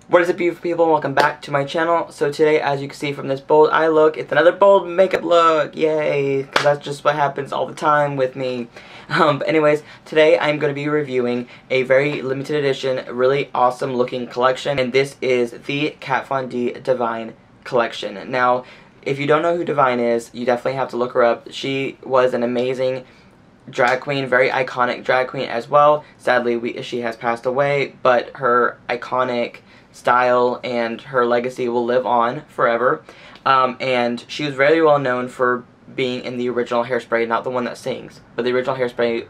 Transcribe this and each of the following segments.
What is up, beautiful people, and welcome back to my channel. So today, as you can see from this bold eye look, it's another bold makeup look, yay, because that's just what happens all the time with me. But anyways, today I'm going to be reviewing a very limited edition, really awesome looking collection, and this is the Kat Von D Divine collection. Now, if you don't know who Divine is, you definitely have to look her up. She was an amazing drag queen, very iconic drag queen as well. Sadly, she has passed away, but her iconic style and her legacy will live on forever. And she was very well known for being in the original Hairspray, not the one that sings, but the original Hairspray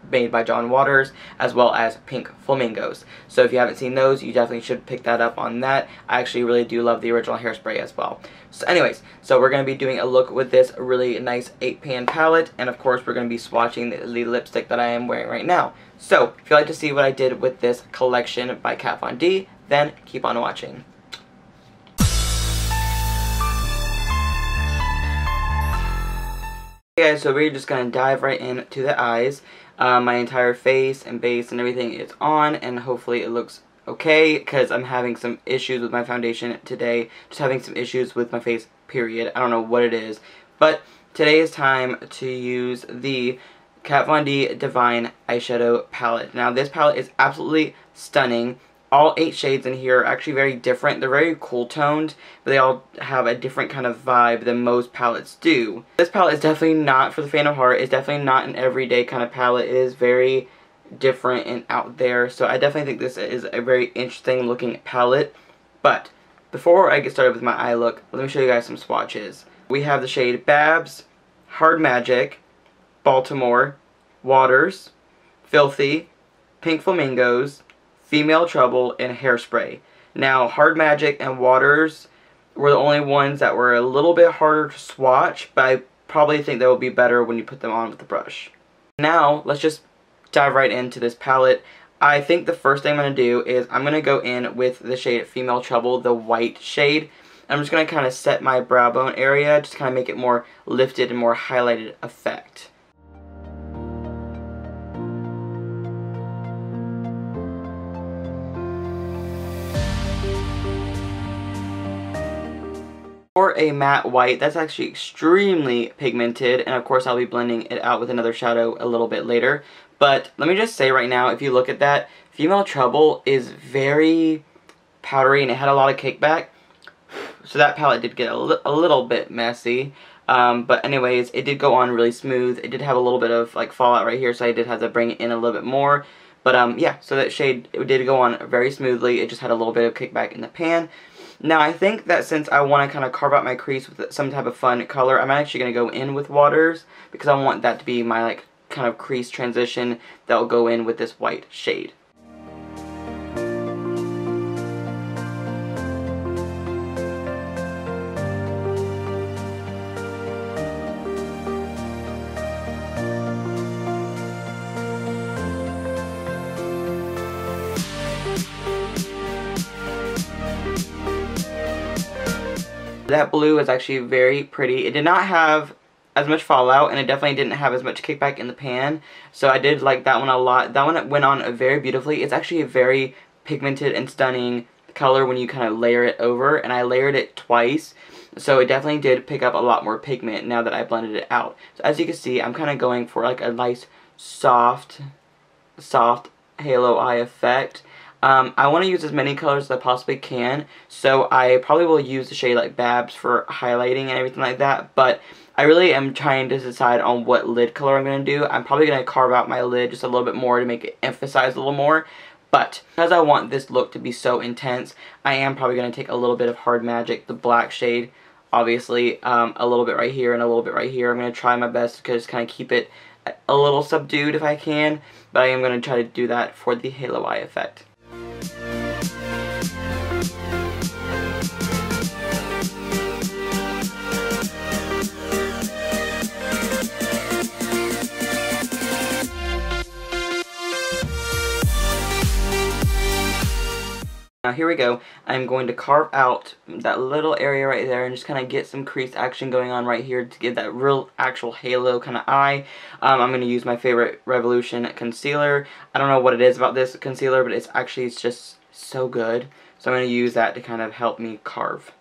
made by John Waters, as well as Pink Flamingos. So if you haven't seen those, you definitely should pick that up on that. I actually really do love the original Hairspray as well. So anyways, so we're going to be doing a look with this really nice 8-pan palette, and of course we're going to be swatching the lipstick that I am wearing right now. So if you'd like to see what I did with this collection by Kat Von D, then keep on watching. Okay guys, so we're just going to dive right into the eyes. My entire face and base and everything is on, and hopefully it looks okay, because I'm having some issues with my foundation today. Just having some issues with my face, period. I don't know what it is. But today is time to use the Kat Von D Divine eyeshadow palette. Now this palette is absolutely stunning. All 8 shades in here are actually very different. They're very cool toned, but they all have a different kind of vibe than most palettes do. This palette is definitely not for the faint of heart. It's definitely not an everyday kind of palette. It is very different and out there, so I definitely think this is a very interesting looking palette. But before I get started with my eye look, let me show you guys some swatches. We have the shade Babs, Hard Magic, Baltimore, Waters, Filthy, Pink Flamingos, Female Trouble, and Hairspray. Now, Hard Magic and Waters were the only ones that were a little bit harder to swatch, but I probably think they will be better when you put them on with the brush. Now, let's just dive right into this palette. I think the first thing I'm going to do is I'm going to go in with the shade Female Trouble, the white shade. I'm just going to kind of set my brow bone area, just kind of make it more lifted and more highlighted effect. For a matte white, that's actually extremely pigmented, and of course I'll be blending it out with another shadow a little bit later. But let me just say right now, if you look at that, Female Trouble is very powdery and it had a lot of kickback. So that palette did get a little bit messy. But anyways, it did go on really smooth. It did have a little bit of like fallout right here, so I did have to bring it in a little bit more. But yeah, so that shade, it did go on very smoothly. It just had a little bit of kickback in the pan. Now, I think that since I want to kind of carve out my crease with some type of fun color, I'm actually going to go in with Waters, because I want that to be my, like, kind of crease transition that will go in with this white shade. That blue is actually very pretty. It did not have as much fallout, and it definitely didn't have as much kickback in the pan, so I did like that one a lot. That one went on very beautifully. It's actually a very pigmented and stunning color when you kind of layer it over, and I layered it twice, so it definitely did pick up a lot more pigment now that I blended it out. So as you can see, I'm kind of going for like a nice soft halo eye effect. I want to use as many colors as I possibly can, so I probably will use the shade like Babs for highlighting and everything like that, but I really am trying to decide on what lid color I'm going to do. I'm probably going to carve out my lid just a little bit more to make it emphasize a little more, but because I want this look to be so intense, I am probably going to take a little bit of Hard Magic, the black shade, obviously, a little bit right here and a little bit right here. I'm going to try my best to just kind of keep it a little subdued if I can, but I am going to try to do that for the halo eye effect. Now here we go. I'm going to carve out that little area right there and just kind of get some crease action going on right here to get that real actual halo kind of eye. I'm going to use my favorite Revolution concealer. I don't know what it is about this concealer, but it's just so good. So I'm going to use that to kind of help me carve.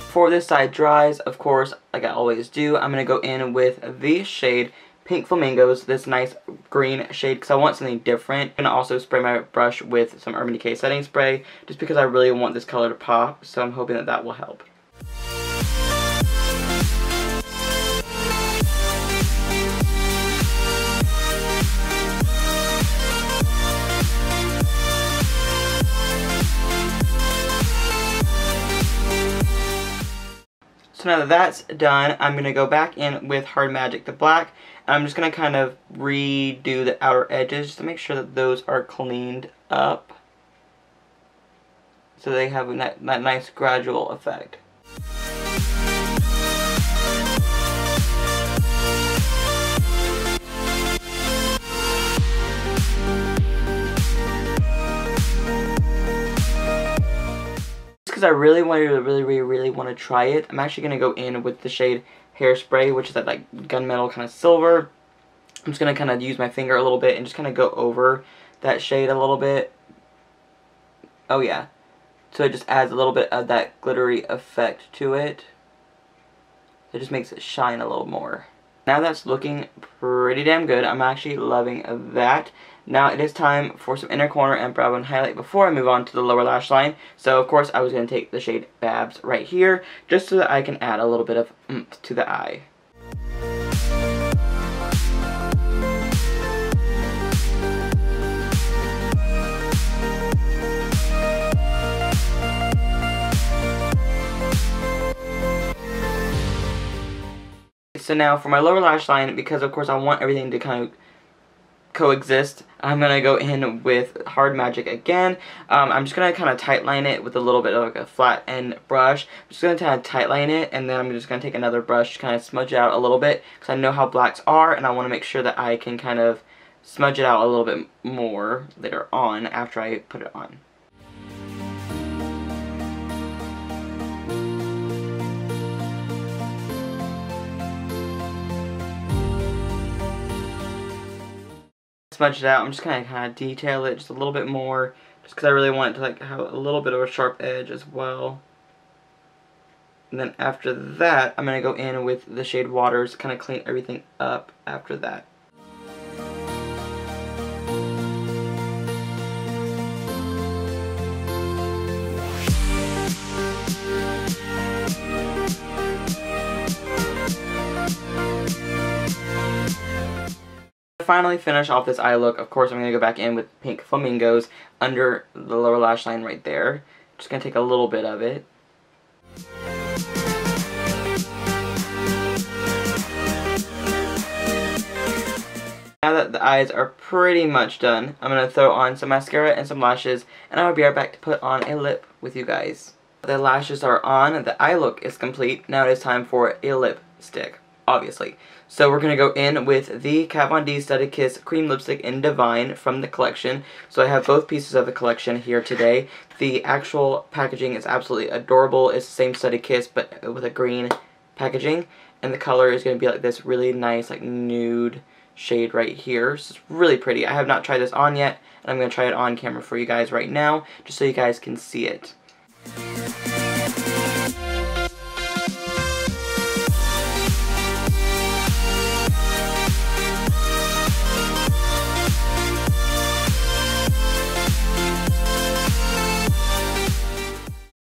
Before this side dries, of course, like I always do, I'm going to go in with the shade Pink Flamingos, this nice green shade, because I want something different. I'm going to also spray my brush with some Urban Decay setting spray, just because I really want this color to pop, so I'm hoping that that will help. So now that that's done, I'm going to go back in with Hard Magic the Black, and I'm just going to kind of redo the outer edges just to make sure that those are cleaned up, so they have that nice gradual effect. I really want to try it. I'm actually going to go in with the shade Hairspray, which is that like gunmetal kind of silver. I'm just going to kind of use my finger a little bit and just kind of go over that shade a little bit. Oh yeah. So it just adds a little bit of that glittery effect to it. It just makes it shine a little more. Now that's looking pretty damn good. I'm actually loving that. Now it is time for some inner corner and brow bone highlight before I move on to the lower lash line. So of course I was going to take the shade Babs right here, just so that I can add a little bit of oomph to the eye. So now for my lower lash line, because of course I want everything to kind of coexist, I'm going to go in with Hard Magic again. I'm just going to kind of tight line it with a little bit of like a flat end brush. I'm just going to kind of tight line it, and then I'm just going to take another brush to kind of smudge it out a little bit, because I know how blacks are, and I want to make sure that I can kind of smudge it out a little bit more later on after I put it on. Smudge it out. I'm just going to kind of detail it just a little bit more, just because I really want it to like have a little bit of a sharp edge as well. And then after that, I'm going to go in with the shade Waters, kind of clean everything up after that. Finally finish off this eye look, of course I'm going to go back in with Pink Flamingos under the lower lash line right there. Just going to take a little bit of it. Now that the eyes are pretty much done, I'm going to throw on some mascara and some lashes, and I will be right back to put on a lip with you guys. The lashes are on, the eye look is complete. Now it is time for a lipstick, obviously. So we're going to go in with the Kat Von D Studded Kiss Cream Lipstick in Divine from the collection. So I have both pieces of the collection here today. The actual packaging is absolutely adorable. It's the same Studded Kiss but with a green packaging. And the color is going to be like this really nice like nude shade right here. So it's really pretty. I have not tried this on yet, and I'm going to try it on camera for you guys right now, just so you guys can see it.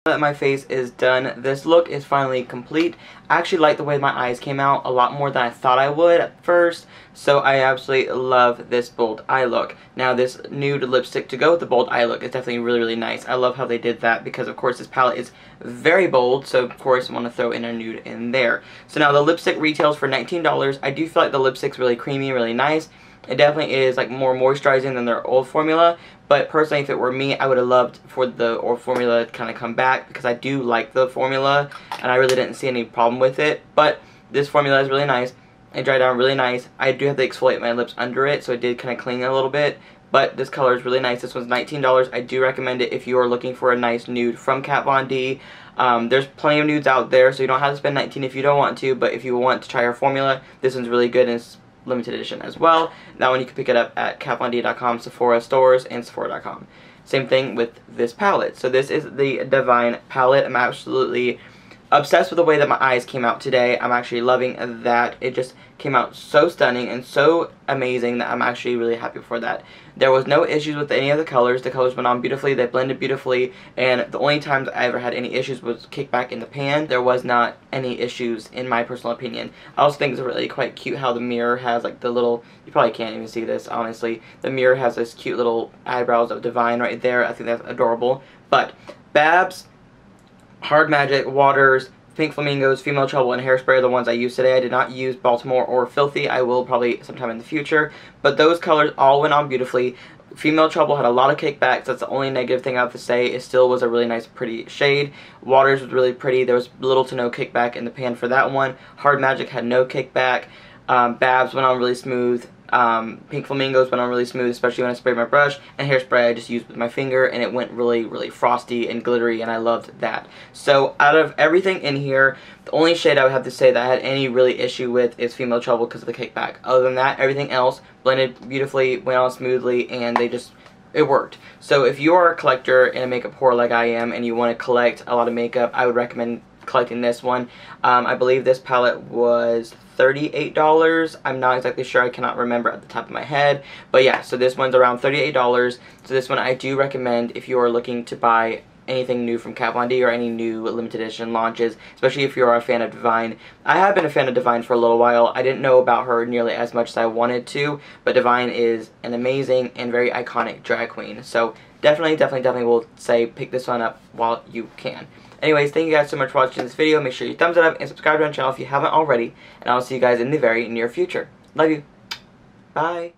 Now that my face is done, this look is finally complete. I actually like the way my eyes came out a lot more than I thought I would at first, so I absolutely love this bold eye look. Now this nude lipstick to go with the bold eye look is definitely really nice. I love how they did that because of course this palette is very bold, so of course I want to throw in a nude in there. So now the lipstick retails for $19. I do feel like the lipstick's really creamy, really nice. It definitely is like more moisturizing than their old formula, but personally if it were me I would have loved for the old formula to kind of come back, because I do like the formula and I really didn't see any problem with it. But this formula is really nice. It dried down really nice. I do have to exfoliate my lips under it, so it did kind of cling a little bit, but this color is really nice. This one's $19. I do recommend it if you are looking for a nice nude from Kat Von D. There's plenty of nudes out there, so you don't have to spend $19 if you don't want to, but if you want to try her formula, this one's really good and it's limited edition as well. That one you can pick it up at KatVonD.com, Sephora stores, and Sephora.com. Same thing with this palette. So this is the Divine palette. I'm absolutely obsessed with the way that my eyes came out today. I'm actually loving that. It just came out so stunning and so amazing that I'm actually really happy for that. There was no issues with any of the colors. The colors went on beautifully. They blended beautifully. And the only times I ever had any issues was kickback in the pan. There was not any issues in my personal opinion. I also think it's really quite cute how the mirror has like the little, you probably can't even see this honestly, the mirror has this cute little eyebrows of Divine right there. I think that's adorable. But Babs, Hard Magic, Waters, Pink Flamingos, Female Trouble, and Hairspray are the ones I used today. I did not use Baltimore or Filthy. I will probably sometime in the future. But those colors all went on beautifully. Female Trouble had a lot of kickbacks. That's the only negative thing I have to say. It still was a really nice, pretty shade. Waters was really pretty. There was little to no kickback in the pan for that one. Hard Magic had no kickback. Babs went on really smooth. Pink Flamingos went on really smooth, especially when I sprayed my brush, and Hairspray I just used with my finger, and it went really, really frosty and glittery, and I loved that. So out of everything in here, the only shade I would have to say that I had any really issue with is Female Trouble because of the kickback. Other than that, everything else blended beautifully, went on smoothly, and it worked. So if you are a collector and a makeup whore like I am, and you want to collect a lot of makeup, I would recommend collecting this one. I believe this palette was $38. I'm not exactly sure. I cannot remember at the top of my head. But yeah, so this one's around $38. So this one I do recommend if you are looking to buy anything new from Kat Von D or any new limited edition launches, especially if you're a fan of Divine. I have been a fan of Divine for a little while. I didn't know about her nearly as much as I wanted to, but Divine is an amazing and very iconic drag queen. So definitely will say pick this one up while you can. Anyways, thank you guys so much for watching this video. Make sure you thumbs it up and subscribe to our channel if you haven't already. And I'll see you guys in the very near future. Love you. Bye.